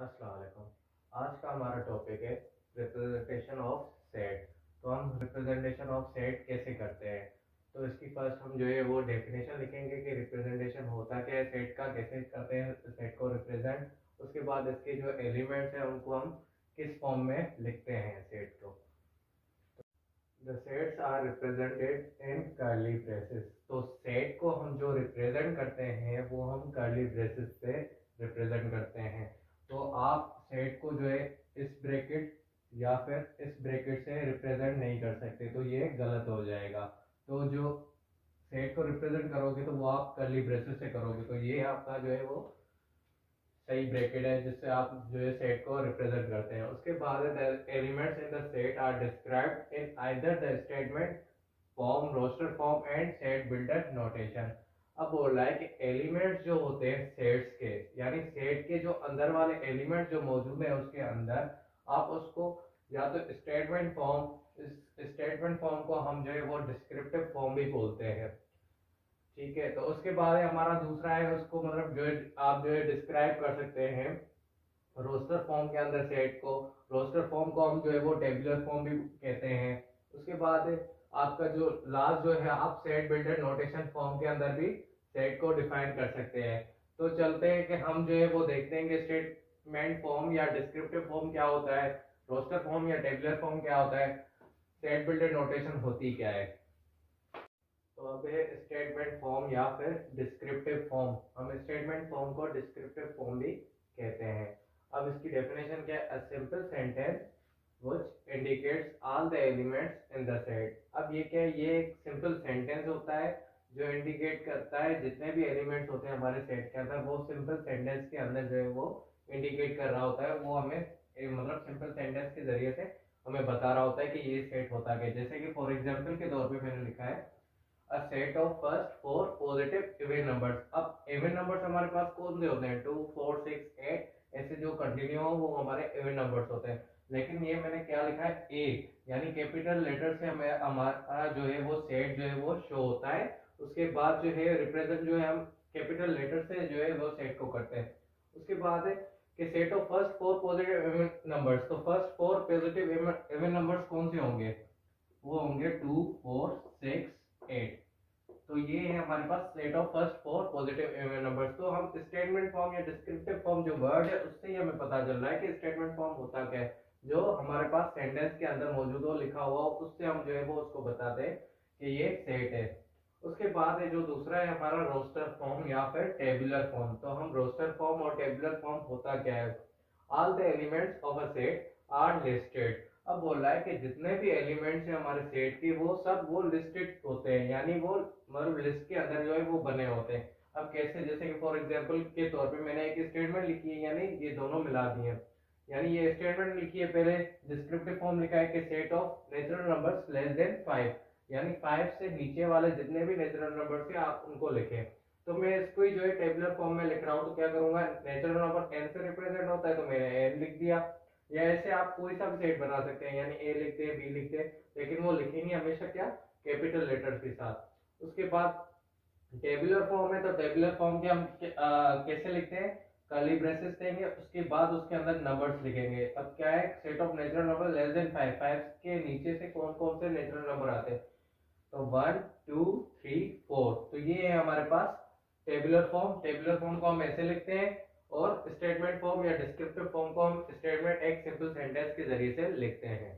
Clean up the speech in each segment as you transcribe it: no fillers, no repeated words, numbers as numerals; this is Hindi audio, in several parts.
अस्सलाम वालेकुम। आज का हमारा टॉपिक है रिप्रेजेंटेशन ऑफ सेट। तो हम रिप्रेजेंटेशन ऑफ सेट कैसे करते हैं। तो इसकी फर्स्ट हम जो है वो डेफिनेशन लिखेंगे कि रिप्रेजेंटेशन होता क्या है सेट का, कैसे करते हैं सेट को रिप्रेजेंट। उसके बाद इसके जो एलिमेंट्स हैं उनको हम किस फॉर्म में लिखते हैं सेट को। The sets are represented in curly braces. तो सेट को हम जो रिप्रेजेंट करते हैं वो हम कर्ली ब्रेसेस से रिप्रेजेंट करते हैं। तो आप सेट को जो है इस ब्रैकेट या फिर इस ब्रैकेट से रिप्रेजेंट नहीं कर सकते, तो ये गलत हो जाएगा। तो जो सेट को रिप्रेजेंट करोगे तो वो आप कर्ली ब्रेसेस से करोगे, तो ये आपका जो है वो सही ब्रैकेट है जिससे आप जो है सेट को रिप्रेजेंट करते हैं। उसके बाद elements in the set are described in either the statement form, roster form and set builder notation. अब बोल रहा है कि एलिमेंट्स जो होते हैं सेट्स के, यानी सेट के जो अंदर वाले एलिमेंट्स जो मौजूद है उसके अंदर, आप उसको या तो स्टेटमेंट फॉर्म, इस स्टेटमेंट फॉर्म को हम जो है वो डिस्क्रिप्टिव फॉर्म भी बोलते हैं। ठीक है, तो उसके बाद हमारा दूसरा है, उसको मतलब जो है आप जो है डिस्क्राइब कर सकते हैं रोस्टर फॉर्म के अंदर सेट को। रोस्टर फॉर्म को हम जो है वो टेबुलर फॉर्म भी कहते हैं। उसके बाद आपका जो लास्ट जो है आप सेट बिल्डर नोटेशन फॉर्म के अंदर भी सेट को डिफाइन कर सकते हैं। तो चलते हैं कि हम जो है वो देखते हैं कि स्टेटमेंट फॉर्म या डिस्क्रिप्टिव फॉर्म क्या होता है, रोस्टर फॉर्म या टेबुलर फॉर्म क्या होता है, सेट बिल्डर नोटेशन होती क्या है। तो अब है स्टेटमेंट फॉर्म या फिर डिस्क्रिप्टिव फॉर्म। हम स्टेटमेंट फॉर्म को डिस्क्रिप्टिव फॉर्म भी कहते हैं। अब इसकी डेफिनेशन क्या है, a simple sentence which indicates all the elements in the set. अब ये क्या है, ये एक सिंपल सेंटेंस होता है जो इंडिकेट करता है जितने भी एलिमेंट्स होते हैं हमारे सेट के अंदर, वो सिंपल सेंटेंस के अंदर जो है वो इंडिकेट कर रहा होता है। वो हमें मतलब सिंपल सेंटेंस के जरिए से हमें बता रहा होता है कि ये सेट होता क्या है। जैसे कि फॉर एग्जाम्पल के तौर पे मैंने लिखा है a set of first four positive even numbers। अब even numbers हमारे पास कौन से होते हैं, 2 4 6 8, ऐसे जो कंटिन्यू हो वो हमारे even numbers होते हैं। लेकिन ये मैंने क्या लिखा है, a, यानी कैपिटल लेटर से हमें हमारा जो है वो सेट जो है वो शो होता है। उसके बाद जो है रिप्रेजेंट जो है हम कैपिटल लेटर से जो है वो सेट को करते हैं। उसके बाद है कि set of first four positive even numbers. तो first four positive even numbers कौन से होंगे, वो होंगे 2 4 6 8। तो ये है हमारे पास set of first four positive even numbers. तो हम स्टेटमेंट फॉर्म या डिस्क्रिप्टिव फॉर्म जो वर्ड है उससे ही हमें पता चल रहा है कि स्टेटमेंट फॉर्म होता क्या है। जो हमारे पास सेंटेंस के अंदर मौजूद हो, लिखा हुआ हो, उससे हम जो है वो उसको बताते हैं कि ये सेट है। उसके बाद है जो दूसरा है हमारा रोस्टर फॉर्म या फिर टेबुलर फॉर्म। तो हम रोस्टर फॉर्म और टेबुलर फॉर्म होता क्या है, all the elements of a set are listed. अब बोल रहा है कि जितने भी एलिमेंट्स हैं हमारे सेट के वो सब वो लिस्टेड होते हैं, यानी वो मतलब लिस्ट के अंदर जो है वो बने होते हैं। अब कैसे, जैसे कि फॉर एग्जांपल के तौर पे मैंने एक स्टेटमेंट लिखी है, यानी ये दोनों मिला दिए। यानी ये स्टेटमेंट लिखी है, पहले डिस्क्रिप्टिव फॉर्म लिखा है कि set of natural numbers less than 5, यानी 5 से नीचे वाले जितने भी नेचुरल नंबर्स हैं आप उनको लिखें। तो मैं इसको ही जो है टेबुलर फॉर्म में लिख रहा हूँ, तो क्या करूंगा, नेचुरल नंबर n से रिप्रेजेंट होता है तो मैंने n लिख दिया। या ऐसे आप कोई सा भी सेट बना सकते हैं, यानी a लिखते हैं, b लिखते हैं, लेकिन वो लिखेंगे हमेशा क्या, कैपिटल लेटर्स के साथ। उसके बाद टेबुलर फॉर्म है, तो टेबुलर फॉर्म के हम कैसे लिखते हैं, कर्ली ब्रेसेस देंगे, उसके बाद उसके अंदर नंबर्स लिखेंगे। अब क्या है, set of natural number less than 5, 5 के नीचे से कौन कौन से नेचुरल नंबर आते हैं, तो 1 2 3 4। तो ये है हमारे पास टेबुलर फॉर्म। टेबुलर फॉर्म को हम ऐसे लिखते हैं, और स्टेटमेंट फॉर्म या डिस्क्रिप्टिव फॉर्म को हम स्टेटमेंट एक सिंपल सेंटेंस के जरिए से लिखते हैं।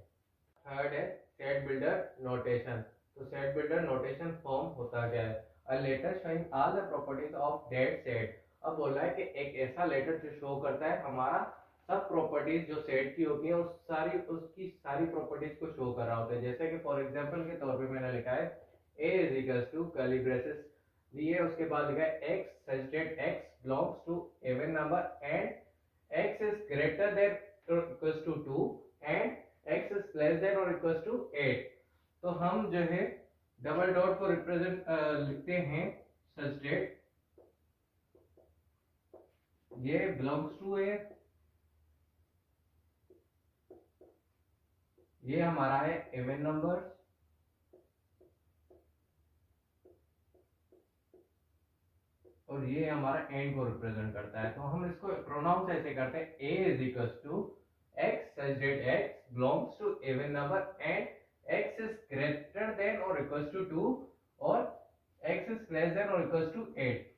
थर्ड है सेट बिल्डर नोटेशन। तो सेट बिल्डर नोटेशन फॉर्म होता क्या है, a letter showing all the properties of that set. अब बोल रहा है कि एक ऐसा लेटर जो शो करता है हमारा सब प्रॉपर्टीज जो सेट की होती है उस सारी उसकी सारी प्रॉपर्टीज को शो कर रहा होता है। जैसे कि फॉर एग्जांपल के तौर पे मैंने लिखा है a is equals to curly braces दिए, उसके बाद लिखा है x such that x belongs to even number and x is greater than equals to 2 and x is less than और इक्वल्स टू 8। तो हम जो है डबल डॉट को रिप्रेजेंट लिखते हैं सच दैट ये बिलोंग्स टू है, ये हमारा है इवन नंबर, और ये हमारा एंड को रिप्रेजेंट करता है। तो हम इसको प्रोनाउंस ऐसे करते हैं, a is equals to x such that x belongs to even number and x is greater than और इक्वल्स टू 2 और x इज लेस देन और इक्वल्स टू 8।